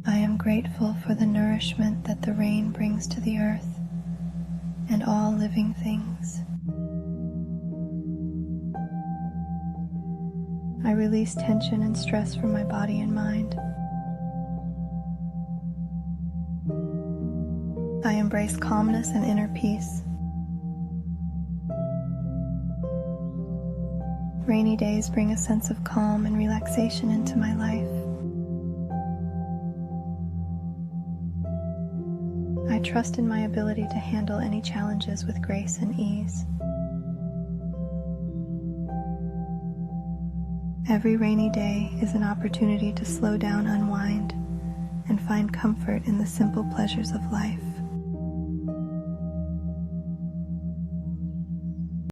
I am grateful for the nourishment that the rain brings to the earth and all living things. I release tension and stress from my body and mind. I embrace calmness and inner peace. Rainy days bring a sense of calm and relaxation into my life. I trust in my ability to handle any challenges with grace and ease. Every rainy day is an opportunity to slow down, unwind, and find comfort in the simple pleasures of life.